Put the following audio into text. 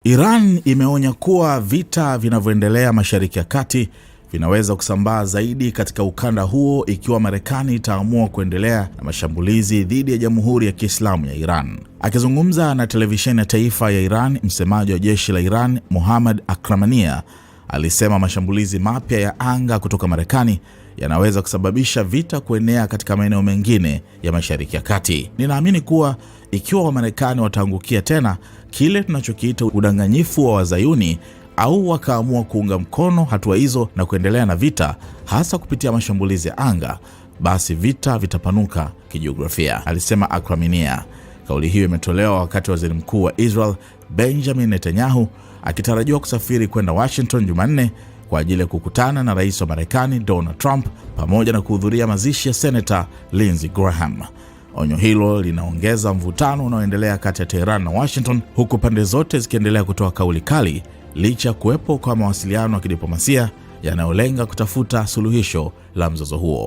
Iran imeonya kuwa vita vinavyoendelea Mashariki ya Kati vinaweza kusambaa zaidi katika ukanda huo ikiwa Marekani itaamua kuendelea na mashambulizi dhidi ya Jamhuri ya Kiislamu ya Iran. Akizungumza na televisheni ya taifa ya Iran, msemaji wa jeshi la Iran, Mohammad Akramania, alisema mashambulizi mapya ya anga kutoka Marekani yanaweza kusababisha vita kuenea katika maeneo mengine ya Mashariki ya Kati. Ninaamini kuwa ikiwa Wamarekani wataangukia tena kile tunachokiita udanganyifu wa Wazayuni au wakaamua kuunga mkono hatua hizo na kuendelea na vita, hasa kupitia mashambulizi ya anga, basi vita vitapanuka kijiografia, alisema Akramania. Kauli hiyo imetolewa wakati Waziri Mkuu wa Israel Benjamin Netanyahu akitarajiwa kusafiri kwenda Washington Jumanne kwa ajili ya kukutana na rais wa Marekani Donald Trump pamoja na kuhudhuria mazishi ya Senator Lindsey Graham. Onyo hilo linaongeza mvutano unaoendelea kati ya Tehran na Washington, huku pande zote zikiendelea kutoa kauli kali licha ya kuwepo kwa mawasiliano ya kidiplomasia yanayolenga kutafuta suluhisho la mzozo huo.